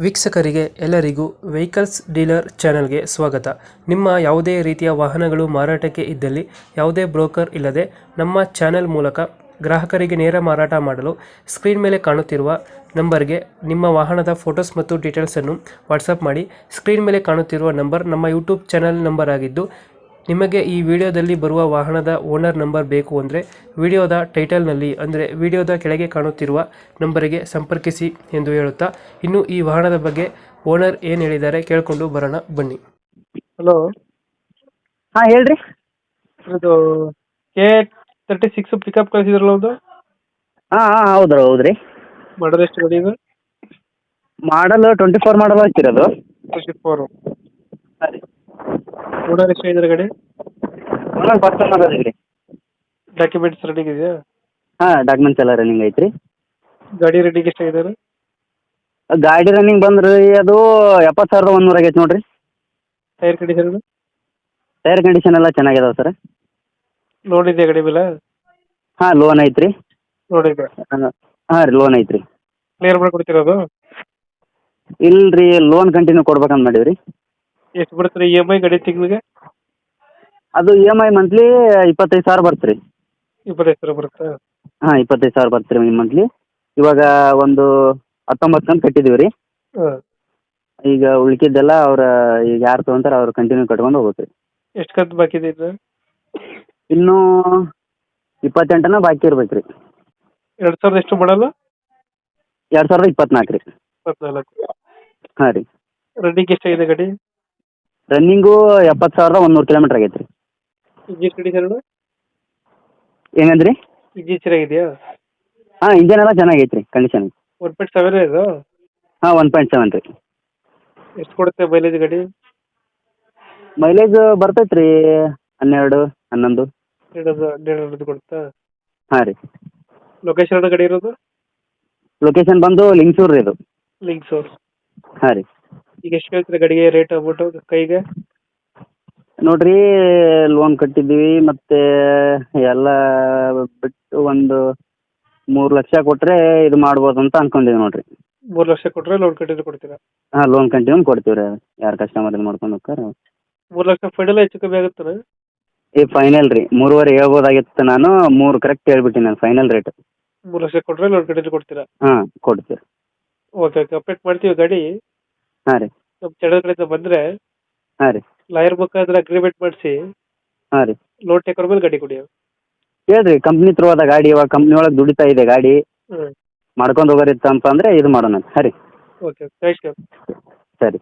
ವೀಕ್ಷಕರಿಗೆ ಎಲ್ಲರಿಗೂ vehicles dealer ಚಾನೆಲ್ಗೆ ಸ್ವಾಗತ. ನಿಮ್ಮ ಯಾವುದೇ ರೀತಿಯ ವಾಹನಗಳು ಮಾರಾಟಕ್ಕೆ ಇದ್ದಲ್ಲಿ ಯಾವುದೇ ಬ್ರೋಕರ್ ಇಲ್ಲದೆ ನಮ್ಮ ಚಾನೆಲ್ ಮೂಲಕ ಗ್ರಾಹಕರಿಗೆ ನೇರ ಮಾರಾಟ ಮಾಡಲು ಸ್ಕ್ರೀನ್ ಮೇಲೆ ಕಾಣುತ್ತಿರುವ ನಂಬರ್ಗೆ ನಿಮ್ಮ ವಾಹನದ ಫೋಟೋಸ್ ಮತ್ತು ಡೀಟೇಲ್ಸನ್ನು ವಾಟ್ಸಪ್ ಮಾಡಿ. ಸ್ಕ್ರೀನ್ ಮೇಲೆ ಕಾಣುತ್ತಿರುವ ನಂಬರ್ ನಮ್ಮ ಯೂಟ್ಯೂಬ್ ಚಾನೆಲ್ ನಂಬರ್ ಆಗಿದ್ದು, ನಿಮಗೆ ಈ ವಿಡಿಯೋದಲ್ಲಿ ಬರುವ ವಾಹನದ ಓನರ್ ನಂಬರ್ ಬೇಕು ಅಂದರೆ ವಿಡಿಯೋದ ಟೈಟಲ್ನಲ್ಲಿ ಅಂದರೆ ವಿಡಿಯೋದ ಕೆಳಗೆ ಕಾಣುತ್ತಿರುವ ನಂಬರಿಗೆ ಸಂಪರ್ಕಿಸಿ ಎಂದು ಹೇಳುತ್ತಾ, ಇನ್ನು ಈ ವಾಹನದ ಬಗ್ಗೆ ಓನರ್ ಏನು ಹೇಳಿದ್ದಾರೆ ಕೇಳಿಕೊಂಡು ಬರೋಣ ಬನ್ನಿ. ಹಲೋ, ಹಾಂ ಹೇಳ್ರಿ. ಇದು K36 ಪಿಕಪ್ ಕಳಿಸಿದ್ರಲ್ಲ ಒಂದು ಹಾಂ ಹಾಂ ಹೌದ್ರಿ. ಮಾಡೋದು ಎಷ್ಟು ಗಾಡಿ ಇದು? ಮಾಡಲ್ 24 ಮಾಡಲ್ ಹಾಕಿರೋದು. 24. ಹಾಂ ರೀ. ಓನರ್ ಎಷ್ಟು ಇದ್ದಾರೆ ಗಾಡಿ? ಫಸ್ಟ್ ಓನರ್ ಅದೀವಿ. ಡಾಕ್ಯುಮೆಂಟ್ಸ್ ರೆಡಿ ಇದೆಯಾ? ಹಾಂ, ಡಾಕ್ಯುಮೆಂಟ್ಸ್ ಎಲ್ಲ ರನ್ನಿಂಗ್ ಐತ್ರಿ. ಗಾಡಿ ರೆಡಿಗೆ ಎಷ್ಟಾಗಿದ್ದಾರೆ? ಗಾಡಿ ರನ್ನಿಂಗ್ ಬಂದ್ರಿ ಅದು 70,100 ಆಗೈತೆ ನೋಡ್ರಿ. Tyre condition? ಟೈರ್ ಕಂಡೀಷನ್ ಎಲ್ಲ ಚೆನ್ನಾಗಿದಾವೆ ಸರ್. ಲೋನ್ ಇದೆಯಾ ಗಾಡಿ ಮೇಲೆ? ಹಾಂ, ಲೋನ್ ಐತ್ರಿ. ಲೋನ್ ಇದೆ. ಹಾಂ ರೀ, ಲೋನ್ ಐತ್ರಿ. ಕ್ಲಿಯರ್ ಮಾಡಿಕೊಡ್ತಿರೋದು? ಇಲ್ರಿ, ಲೋನ್ ಕಂಟಿನ್ಯೂ ಕೊಡ್ಬೇಕಂತ ಮಾಡೀವಿ. ಎಷ್ಟು ಬರುತ್ತೆ EMI ಗಾಡಿ ತಿಂಗಳಿಗೆ? ಅದು EMI ಮಂತ್ಲಿ 25,000 ಬರ್ತೆ ರೀ. 25,000 ಬರುತ್ತಾ? ಹಾಂ, 25,000 ಬರ್ತೆ ರೀ ಮಂತ್ಲಿ. ಇವಾಗ ಒಂದು 19 ಕಂತು ಕಟ್ಟಿದ್ದೀವಿ ರೀ. ಹಾಂ. ಈಗ ಉಳ್ಕಿದ್ದೆಲ್ಲ ಅವ್ರು ಈಗ ಯಾರು ತೊಗೊಂತಾರೆ ಅವ್ರು ಕಂಟಿನ್ಯೂ ಕಟ್ಕೊಂಡು ಹೋಗ್ಬೇಕು ರೀ. ಎಷ್ಟು ಕಂತು ಬಾಕಿ ಇದೆ ಇದು? ಇನ್ನೂ 28 ಬಾಕಿ ಇರ್ಬೇಕು ರೀ. 2000 ಎಷ್ಟು ಮಾಡಲ್ಲ? 2024 ರೀ. 24. ಹಾಂ ರೀ. ರನ್ನಿಂಗ್ ಎಷ್ಟಾಗಿದೆ ಗಾಡಿ? ರನ್ನಿಂಗು 70,100 ಕಿಲೋಮೀಟ್ರ್ ಆಗೈತೆ ರೀ. Engine condition? ಹೆಂಗಂದ್ರಿ? ಇಂಜಿನ್ ಚೆನ್ನಾಗಿದೆಯಾ? ಹಾಂ, ಇಂಜನ್ ಎಲ್ಲ ಚೆನ್ನಾಗೈತೆ ರೀ ಕಂಡೀಷನ್. 1.7 ಇದು? ಹಾಂ, 1.7 ರೀ. ಎಷ್ಟು ಕೊಡುತ್ತೆ ಮೈಲೇಜ್ ಗಾಡಿ? ಮೈಲೇಜ್ ಬರ್ತೈತೆ ರೀ 12, 11. 12 ಕೊಡುತ್ತಾ? ಹಾಂ ರೀ. ಲೊಕೇಶನ್ ಗಾಡಿ ಇರೋದು? ಲೊಕೇಶನ್ ಬಂದು ಲಿಂಗಸೂರು ರೀ ಇದು. ಲಿಂಗ್ಸೂರ್. ಹಾಂ ರೀ. ಈಗ ಎಷ್ಟು ಹೇಳ್ತೀರಾ ಗಾಡಿಗೆ ರೇಟ್ ಅಮೌಂಟು ಕೈಗೆ? ನೋಡಿರಿ, ಲೋನ್ ಕಟ್ಟಿದ್ದೀವಿ ಮತ್ತು ಎಲ್ಲ ಬಿಟ್ಟು ಒಂದು 3 ಲಕ್ಷ ಕೊಟ್ಟರೆ ಇದು ಮಾಡ್ಬೋದು ಅಂತ ಅನ್ಕೊಂಡಿದ್ದೀವಿ ನೋಡಿರಿ. 3 ಲಕ್ಷ ಕೊಟ್ಟರೆ ಲೋನ್ ಕಂಟಿನ್ಯೂ ಕೊಡ್ತೀರಾ? ಹಾಂ, ಲೋನ್ ಕಂಟಿನ್ಯೂ ಕೊಡ್ತೀವಿ ರೀ. ಯಾರು ಕಸ್ಟಮರ್ ಇದು ಮಾಡ್ಕೊಂಡು ಹೋಗ್ತಾರೆ. 3 ಲಕ್ಷ ಫೈನಲ್ ಹೆಚ್ಚು ಕಮ್ಮಿ ಆಗುತ್ತಾನೆ? ಈ ಫೈನಲ್ ರೀ 3.5 ಹೇಳ್ಬೋದಾಗಿತ್ತು. ನಾನು 3 ಕರೆಕ್ಟ್ ಹೇಳ್ಬಿಟ್ಟು ನಾನು ಫೈನಲ್ ರೇಟ್. 3 ಲಕ್ಷ ಕೊಟ್ಟರೆ ಲೋನ್ ಕಂಟಿನ್ಯೂ ಕೊಡ್ತೀರಾ? ಹಾಂ, ಕೊಡ್ತೀವಿ. ಓಕೆ ಅಪ್ಡೇಟ್ ಮಾಡ್ತೀವಿ ಗಾಡಿ. ಹಾಂ ರೀ. ನಮ್ಮ ಚಾನಲ್ ಕಡೆಯಿಂದ ಬಂದರೆ ಹಾಂ ರೀ. ಲಾಯರ್ ಮುಖಾಂತರ ಅಗ್ರಿಮೆಂಟ್ ಮಾಡಿಸಿ ಹಾಂ ರೀ. ಲೋನ್ ಟೇಕರ್ ಮೇಲೆ ಗಾಡಿ ಕೊಡಿ. ಹೇಳ್ರಿ, ಕಂಪ್ನಿ ತ್ರೂ ಅದ ಗಾಡಿ. ಇವಾಗ ಕಂಪ್ನಿ ಒಳಗೆ ದುಡಿತಾ ಇದೆ ಗಾಡಿ. ಹ್ಞೂ. ಮಾಡ್ಕೊಂಡು ಹೋಗೋರಿತ್ತಂತ ಅಂದರೆ ಇದು ಮಾಡೋಣ. ಹಾಂ ರೀ. Okay thanks. ಸರಿ.